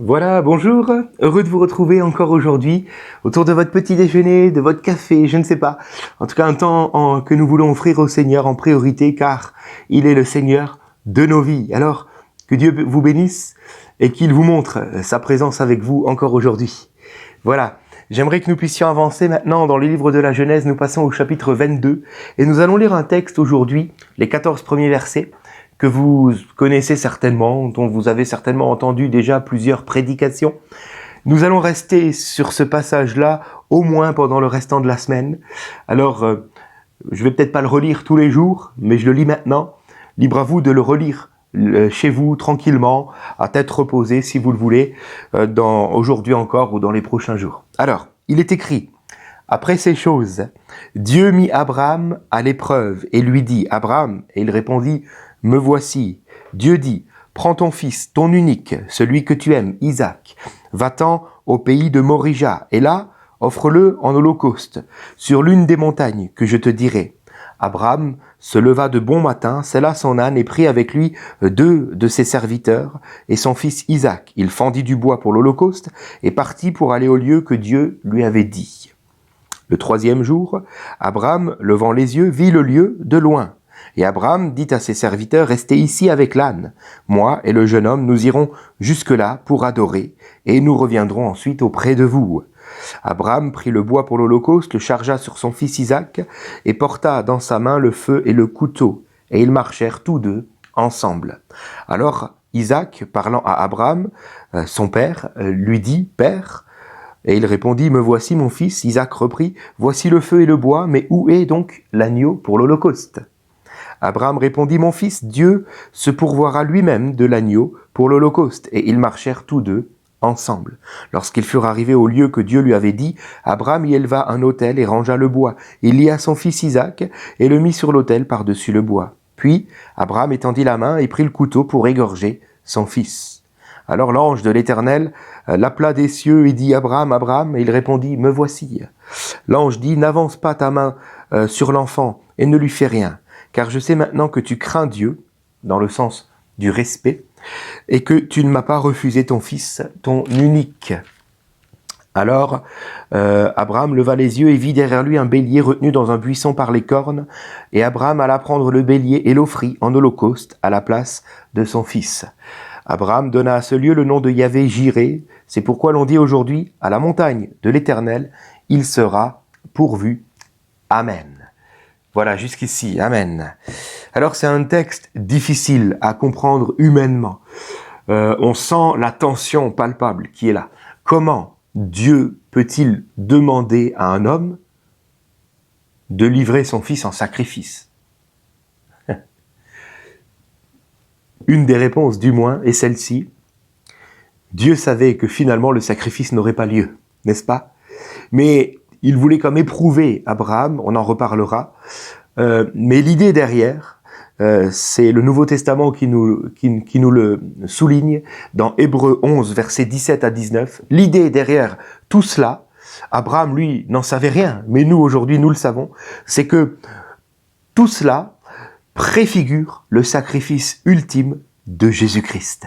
Voilà, bonjour, heureux de vous retrouver encore aujourd'hui autour de votre petit déjeuner, de votre café, je ne sais pas. En tout cas, un temps que nous voulons offrir au Seigneur en priorité car il est le Seigneur de nos vies. Alors, que Dieu vous bénisse et qu'il vous montre sa présence avec vous encore aujourd'hui. Voilà, j'aimerais que nous puissions avancer maintenant dans les livres de la Genèse. Nous passons au chapitre 22 et nous allons lire un texte aujourd'hui, les 14 premiers versets, que vous connaissez certainement, dont vous avez certainement entendu déjà plusieurs prédications. Nous allons rester sur ce passage-là au moins pendant le restant de la semaine. Alors, je vais peut-être pas le relire tous les jours, mais je le lis maintenant. Libre à vous de le relire chez vous, tranquillement, à tête reposée, si vous le voulez, aujourd'hui encore ou dans les prochains jours. Alors, il est écrit: après ces choses, Dieu mit Abraham à l'épreuve et lui dit: Abraham, et il répondit: me voici. Dieu dit: prends ton fils, ton unique, celui que tu aimes, Isaac, va-t'en au pays de Morija, et là, offre-le en holocauste, sur l'une des montagnes que je te dirai. Abraham se leva de bon matin, sella son âne et prit avec lui 2 de ses serviteurs et son fils Isaac. Il fendit du bois pour l'holocauste et partit pour aller au lieu que Dieu lui avait dit. Le 3e jour, Abraham, levant les yeux, vit le lieu de loin. Et Abraham dit à ses serviteurs: restez ici avec l'âne. Moi et le jeune homme, nous irons jusque-là pour adorer, et nous reviendrons ensuite auprès de vous. Abraham prit le bois pour l'holocauste, le chargea sur son fils Isaac, et porta dans sa main le feu et le couteau, et ils marchèrent tous deux ensemble. Alors Isaac, parlant à Abraham, son père, lui dit: Père. Et il répondit: me voici mon fils. Isaac reprit: voici le feu et le bois, mais où est donc l'agneau pour l'holocauste? Abraham répondit: mon fils, Dieu se pourvoira lui-même de l'agneau pour l'holocauste. Et ils marchèrent tous deux ensemble. Lorsqu'ils furent arrivés au lieu que Dieu lui avait dit, Abraham y éleva un autel et rangea le bois. Il lia son fils Isaac et le mit sur l'autel par-dessus le bois. Puis Abraham étendit la main et prit le couteau pour égorger son fils. Alors l'ange de l'Éternel l'appela des cieux et dit: Abraham, Abraham. Et il répondit: me voici. L'ange dit: n'avance pas ta main sur l'enfant et ne lui fais rien, car je sais maintenant que tu crains Dieu, dans le sens du respect, et que tu ne m'as pas refusé ton fils, ton unique. Alors Abraham leva les yeux et vit derrière lui un bélier retenu dans un buisson par les cornes, et Abraham alla prendre le bélier et l'offrit en holocauste à la place de son fils. Abraham donna à ce lieu le nom de Yahvé Jiré. C'est pourquoi l'on dit aujourd'hui: à la montagne de l'Éternel, il sera pourvu. Amen. Voilà, jusqu'ici, amen. Alors c'est un texte difficile à comprendre humainement. On sent la tension palpable qui est là. Comment Dieu peut-il demander à un homme de livrer son fils en sacrifice? Une des réponses, du moins, est celle-ci. Dieu savait que finalement le sacrifice n'aurait pas lieu, n'est-ce pas? Mais il voulait comme éprouver Abraham, on en reparlera. Mais l'idée derrière, c'est le Nouveau Testament qui nous le souligne dans Hébreux 11, versets 17 à 19. L'idée derrière tout cela, Abraham, lui, n'en savait rien, mais nous, aujourd'hui, nous le savons, c'est que tout cela préfigure le sacrifice ultime de Jésus-Christ.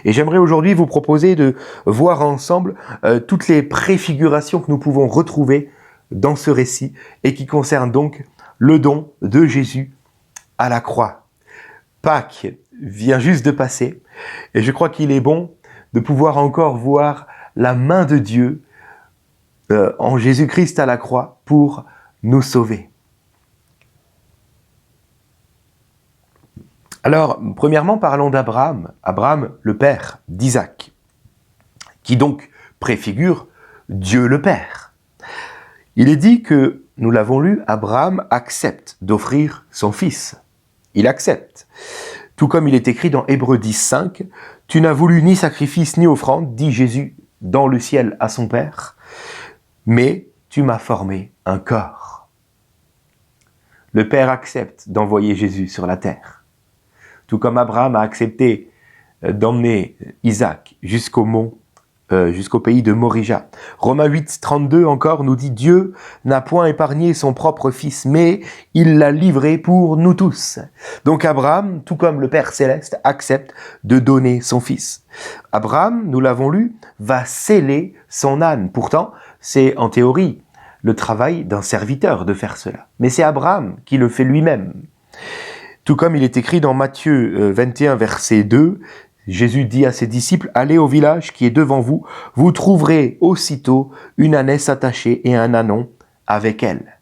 Et j'aimerais aujourd'hui vous proposer de voir ensemble toutes les préfigurations que nous pouvons retrouver dans ce récit et qui concernent donc le don de Jésus à la croix. Pâques vient juste de passer et je crois qu'il est bon de pouvoir encore voir la main de Dieu en Jésus-Christ à la croix pour nous sauver. Alors, premièrement, parlons d'Abraham. Abraham, le père d'Isaac, qui donc préfigure Dieu le Père. Il est dit que, nous l'avons lu, Abraham accepte d'offrir son fils. Il accepte. Tout comme il est écrit dans Hébreux 10, 5, « Tu n'as voulu ni sacrifice ni offrande, dit Jésus dans le ciel à son Père, mais tu m'as formé un corps. » Le Père accepte d'envoyer Jésus sur la terre. Tout comme Abraham a accepté d'emmener Isaac jusqu'au mont jusqu'au pays de Morija. Romains 8, 32 encore nous dit « Dieu n'a point épargné son propre Fils, mais il l'a livré pour nous tous. » Donc Abraham, tout comme le Père Céleste, accepte de donner son Fils. Abraham, nous l'avons lu, va sceller son âne. Pourtant, c'est en théorie le travail d'un serviteur de faire cela. Mais c'est Abraham qui le fait lui-même. Tout comme il est écrit dans Matthieu 21, verset 2, Jésus dit à ses disciples, « Allez au village qui est devant vous, vous trouverez aussitôt une ânesse attachée et un ânon avec elle. »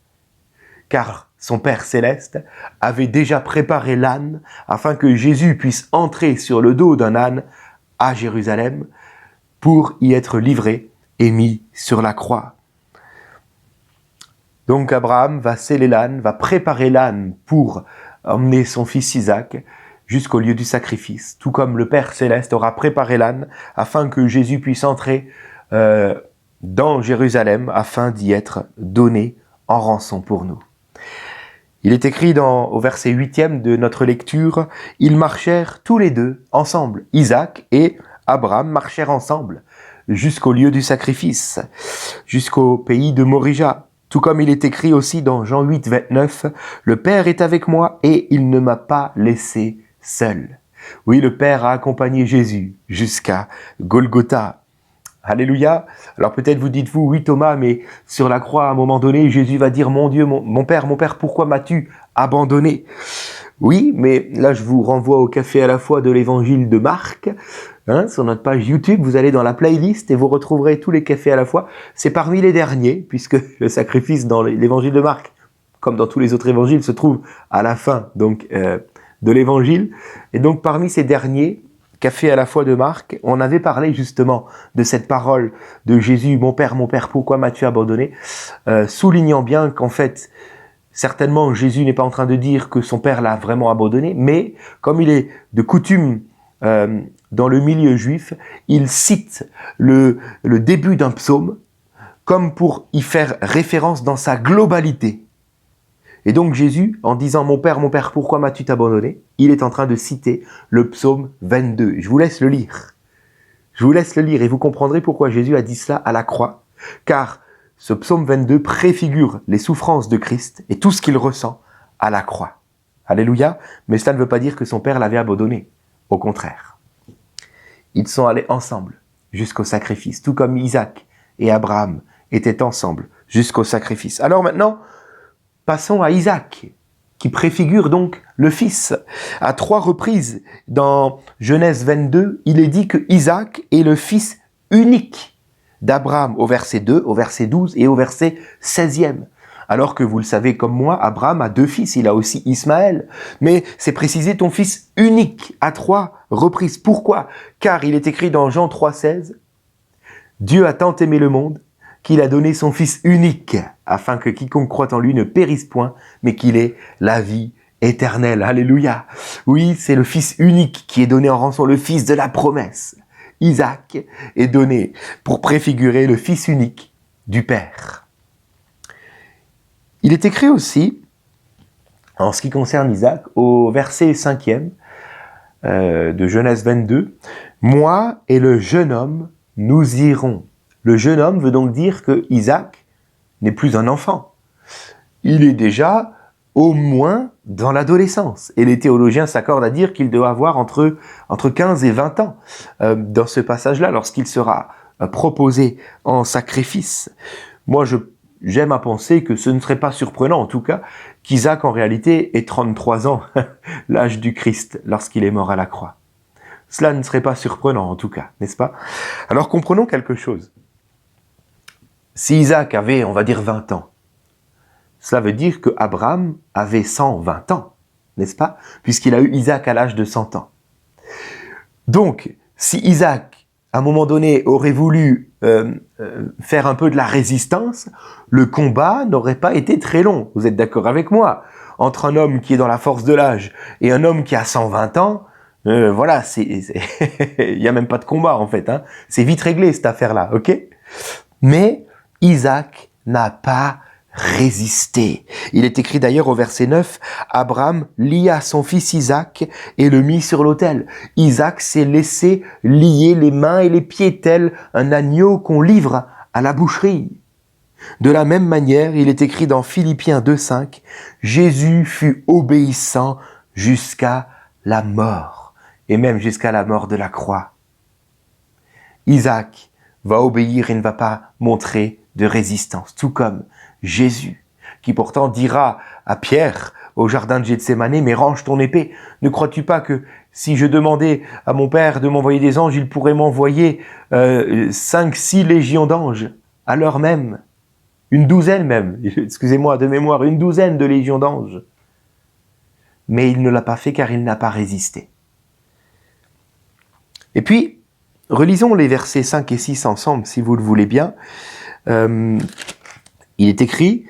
Car son Père Céleste avait déjà préparé l'âne afin que Jésus puisse entrer sur le dos d'un âne à Jérusalem pour y être livré et mis sur la croix. Donc Abraham va sceller l'âne, va préparer l'âne pour emmener son fils Isaac jusqu'au lieu du sacrifice, tout comme le Père Céleste aura préparé l'âne afin que Jésus puisse entrer dans Jérusalem afin d'y être donné en rançon pour nous. Il est écrit au verset 8e de notre lecture, « Ils marchèrent tous les deux ensemble, Isaac et Abraham marchèrent ensemble jusqu'au lieu du sacrifice, jusqu'au pays de Morija. » Tout comme il est écrit aussi dans Jean 8, 29, « Le Père est avec moi et il ne m'a pas laissé seul. » Oui, le Père a accompagné Jésus jusqu'à Golgotha. Alléluia. Alors peut-être vous dites-vous, oui Thomas, mais sur la croix, à un moment donné, Jésus va dire, mon Dieu, mon Père, pourquoi m'as-tu abandonné? Oui, mais là je vous renvoie au café à la fois de l'évangile de Marc. Sur notre page YouTube, vous allez dans la playlist et vous retrouverez tous les cafés à la fois. C'est parmi les derniers, puisque le sacrifice dans l'évangile de Marc, comme dans tous les autres évangiles, se trouve à la fin de l'évangile. Et donc parmi ces derniers, café à la fois de Marc, on avait parlé justement de cette parole de Jésus, mon Père, pourquoi m'as-tu abandonné, soulignant bien qu'en fait, certainement Jésus n'est pas en train de dire que son Père l'a vraiment abandonné, mais comme il est de coutume dans le milieu juif, il cite le début d'un psaume comme pour y faire référence dans sa globalité. Et donc Jésus, en disant « Mon Père, pourquoi m'as-tu abandonné ?» il est en train de citer le psaume 22. Je vous laisse le lire. Je vous laisse le lire et vous comprendrez pourquoi Jésus a dit cela à la croix. Car ce psaume 22 préfigure les souffrances de Christ et tout ce qu'il ressent à la croix. Alléluia. Mais cela ne veut pas dire que son Père l'avait abandonné. Au contraire. Ils sont allés ensemble jusqu'au sacrifice, tout comme Isaac et Abraham étaient ensemble jusqu'au sacrifice. Alors maintenant, passons à Isaac, qui préfigure donc le Fils. À 3 reprises dans Genèse 22, il est dit que Isaac est le fils unique d'Abraham au verset 2, au verset 12 et au verset 16e. Alors que vous le savez comme moi, Abraham a 2 fils, il a aussi Ismaël. Mais c'est précisé ton fils unique à 3 reprises. Pourquoi? Car il est écrit dans Jean 3,16, « Dieu a tant aimé le monde qu'il a donné son Fils unique, afin que quiconque croit en lui ne périsse point, mais qu'il ait la vie éternelle. » Alléluia. Oui, c'est le Fils unique qui est donné en rançon, le Fils de la promesse. Isaac est donné pour préfigurer le Fils unique du Père. Il est écrit aussi, en ce qui concerne Isaac, au verset 5e de Genèse 22, « Moi et le jeune homme, nous irons. » Le jeune homme veut donc dire que Isaac n'est plus un enfant. Il est déjà au moins dans l'adolescence. Et les théologiens s'accordent à dire qu'il doit avoir entre 15 et 20 ans dans ce passage-là, lorsqu'il sera proposé en sacrifice. Moi, j'aime à penser que ce ne serait pas surprenant, en tout cas, qu'Isaac en réalité ait 33 ans, l'âge du Christ, lorsqu'il est mort à la croix. Cela ne serait pas surprenant, en tout cas, n'est-ce pas? Alors comprenons quelque chose. Si Isaac avait, on va dire, 20 ans, cela veut dire que Abraham avait 120 ans, n'est-ce pas? Puisqu'il a eu Isaac à l'âge de 100 ans. Donc, si Isaac, à un moment donné, aurait voulu faire un peu de la résistance, le combat n'aurait pas été très long. Vous êtes d'accord avec moi? Entre un homme qui est dans la force de l'âge et un homme qui a 120 ans, voilà, il n'y a même pas de combat en fait. C'est vite réglé cette affaire-là, ok? Mais Isaac n'a pas résister. Il est écrit d'ailleurs au verset 9, Abraham lia son fils Isaac et le mit sur l'autel. Isaac s'est laissé lier les mains et les pieds tel un agneau qu'on livre à la boucherie. De la même manière, il est écrit dans Philippiens 2,5, Jésus fut obéissant jusqu'à la mort, et même jusqu'à la mort de la croix. Isaac va obéir et ne va pas montrer de résistance, tout comme Jésus, qui pourtant dira à Pierre au jardin de Gethsémanée, mais range ton épée. Ne crois-tu pas que si je demandais à mon Père de m'envoyer des anges, il pourrait m'envoyer 5-6 légions d'anges à l'heure même, une douzaine même, excusez-moi de mémoire, une douzaine de légions d'anges. Mais il ne l'a pas fait car il n'a pas résisté. Et puis, relisons les versets 5 et 6 ensemble, si vous le voulez bien. Il est écrit,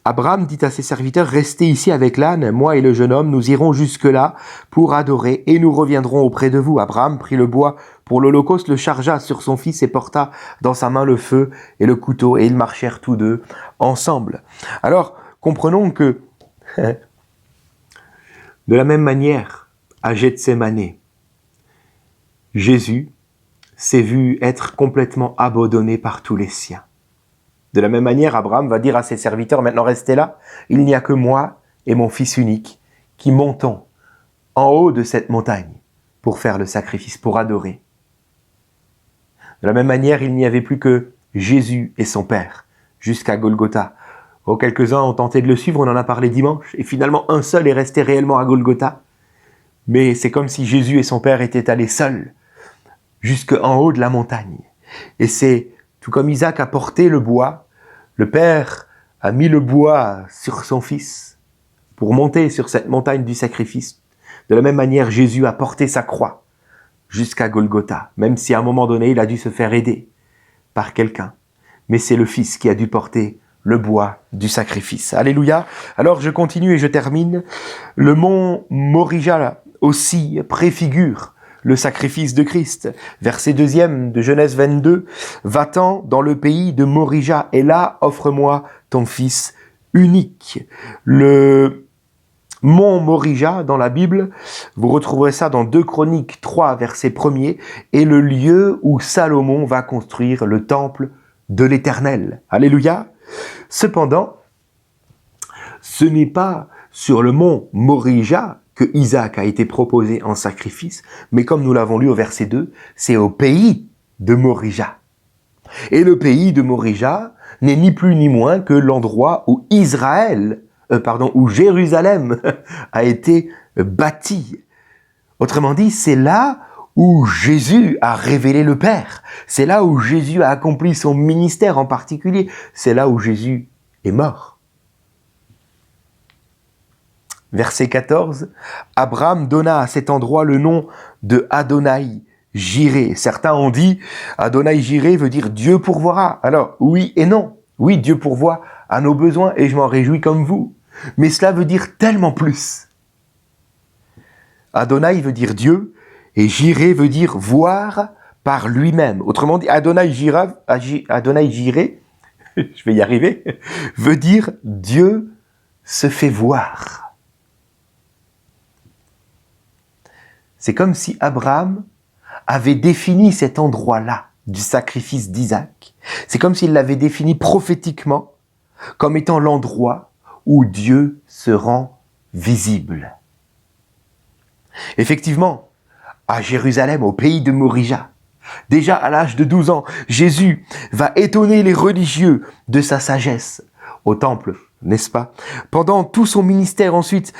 Abraham dit à ses serviteurs, restez ici avec l'âne, moi et le jeune homme, nous irons jusque-là pour adorer et nous reviendrons auprès de vous. Abraham prit le bois pour l'holocauste, le chargea sur son fils et porta dans sa main le feu et le couteau et ils marchèrent tous deux ensemble. Alors, comprenons que, de la même manière, à Gethsémanée, Jésus s'est vu être complètement abandonné par tous les siens. De la même manière, Abraham va dire à ses serviteurs, maintenant restez là, il n'y a que moi et mon fils unique qui montons en haut de cette montagne pour faire le sacrifice, pour adorer. De la même manière, il n'y avait plus que Jésus et son Père jusqu'à Golgotha. Oh, quelques-uns ont tenté de le suivre, on en a parlé dimanche, et finalement un seul est resté réellement à Golgotha. Mais c'est comme si Jésus et son Père étaient allés seuls jusqu'en haut de la montagne. Et c'est tout comme Isaac a porté le bois, le Père a mis le bois sur son Fils pour monter sur cette montagne du sacrifice. De la même manière, Jésus a porté sa croix jusqu'à Golgotha, même si à un moment donné, il a dû se faire aider par quelqu'un. Mais c'est le Fils qui a dû porter le bois du sacrifice. Alléluia. Alors je continue et je termine. Le mont Morija aussi préfigure le sacrifice de Christ. Verset 2 de Genèse 22. Va-t'en dans le pays de Morija et là offre-moi ton fils unique. Le mont Morija dans la Bible, vous retrouverez ça dans 2 Chroniques 3 verset 1er, est le lieu où Salomon va construire le temple de l'Éternel. Alléluia. Cependant, ce n'est pas sur le mont Morija que Isaac a été proposé en sacrifice, mais comme nous l'avons lu au verset 2, c'est au pays de Morija. Et le pays de Morija n'est ni plus ni moins que l'endroit où où Jérusalem a été bâtie. Autrement dit, c'est là où Jésus a révélé le Père. C'est là où Jésus a accompli son ministère en particulier. C'est là où Jésus est mort. Verset 14, Abraham donna à cet endroit le nom de Adonai Jiré. Certains ont dit Adonai Jiré veut dire Dieu pourvoira. Alors, oui et non. Oui, Dieu pourvoit à nos besoins et je m'en réjouis comme vous. Mais cela veut dire tellement plus. Adonai veut dire Dieu et Jiré veut dire voir par lui-même. Autrement dit, Adonai Jiré, je vais y arriver, veut dire Dieu se fait voir. C'est comme si Abraham avait défini cet endroit-là du sacrifice d'Isaac. C'est comme s'il l'avait défini prophétiquement comme étant l'endroit où Dieu se rend visible. Effectivement, à Jérusalem, au pays de Morija, déjà à l'âge de 12 ans, Jésus va étonner les religieux de sa sagesse au temple, n'est-ce pas? Pendant tout son ministère ensuite,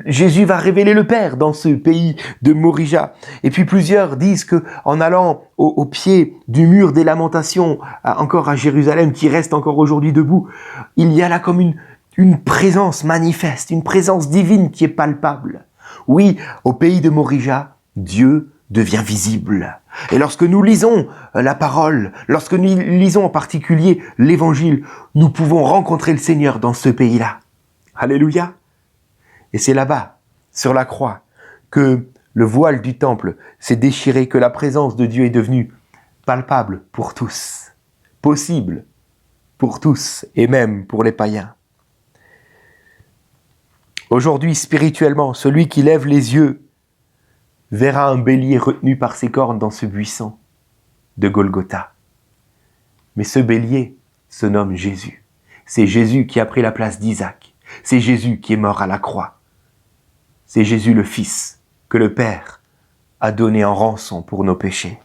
Jésus va révéler le Père dans ce pays de Morija. Et puis plusieurs disent que en allant au pied du mur des lamentations, encore à Jérusalem, qui reste encore aujourd'hui debout, il y a là comme une présence manifeste, une présence divine qui est palpable. Oui, au pays de Morija, Dieu devient visible. Et lorsque nous lisons la parole, lorsque nous lisons en particulier l'évangile, nous pouvons rencontrer le Seigneur dans ce pays-là. Alléluia. Et c'est là-bas, sur la croix, que le voile du temple s'est déchiré, que la présence de Dieu est devenue palpable pour tous, possible pour tous et même pour les païens. Aujourd'hui, spirituellement, celui qui lève les yeux verra un bélier retenu par ses cornes dans ce buisson de Golgotha. Mais ce bélier se nomme Jésus. C'est Jésus qui a pris la place d'Isaac. C'est Jésus qui est mort à la croix. C'est Jésus le Fils que le Père a donné en rançon pour nos péchés.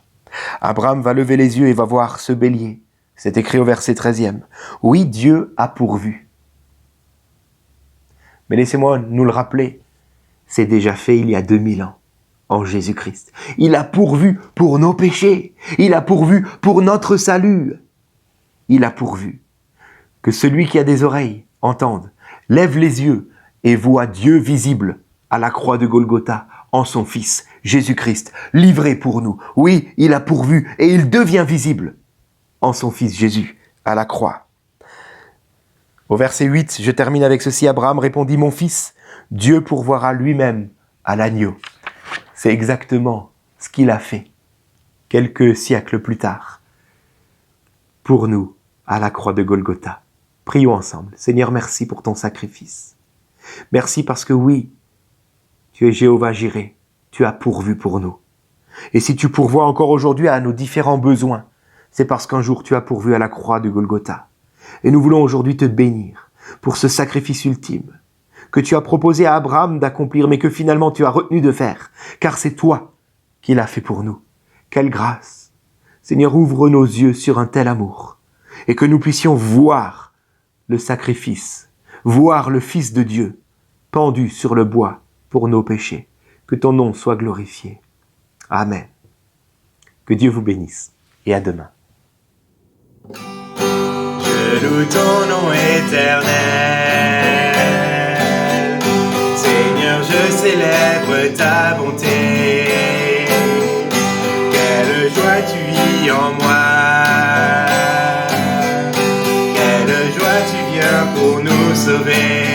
Abraham va lever les yeux et va voir ce bélier. C'est écrit au verset 13e. Oui, Dieu a pourvu. Mais laissez-moi nous le rappeler, c'est déjà fait il y a 2000 ans, en Jésus-Christ. Il a pourvu pour nos péchés. Il a pourvu pour notre salut. Il a pourvu que celui qui a des oreilles entende, lève les yeux et voit Dieu visible à la croix de Golgotha en son Fils, Jésus-Christ, livré pour nous. Oui, il a pourvu et il devient visible en son Fils Jésus à la croix. Au verset 8, je termine avec ceci. Abraham répondit, mon fils, Dieu pourvoira lui-même à l'agneau. C'est exactement ce qu'il a fait quelques siècles plus tard pour nous à la croix de Golgotha. Prions ensemble. Seigneur, merci pour ton sacrifice. Merci parce que oui, tu es Jéhovah Jireh, tu as pourvu pour nous. Et si tu pourvois encore aujourd'hui à nos différents besoins, c'est parce qu'un jour tu as pourvu à la croix de Golgotha. Et nous voulons aujourd'hui te bénir pour ce sacrifice ultime que tu as proposé à Abraham d'accomplir, mais que finalement tu as retenu de faire, car c'est toi qui l'as fait pour nous. Quelle grâce! Seigneur, ouvre nos yeux sur un tel amour, et que nous puissions voir le sacrifice, voir le Fils de Dieu pendu sur le bois pour nos péchés. Que ton nom soit glorifié. Amen. Que Dieu vous bénisse, et à demain. Je loue ton nom éternel. Seigneur, je célèbre ta bonté. Quelle joie tu vis en moi. Quelle joie tu viens pour nous sauver.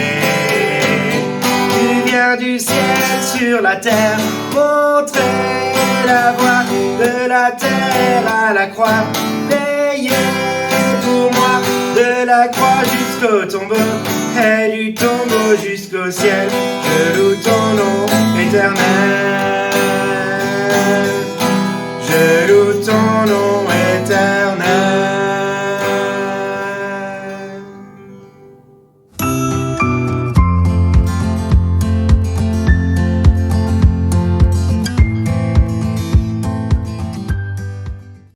Tu viens du ciel sur la terre, montrer la voie de la terre à la croix. Veillez pour moi, de la croix jusqu'au tombeau, et du tombeau jusqu'au ciel, je loue ton nom éternel. Je loue ton nom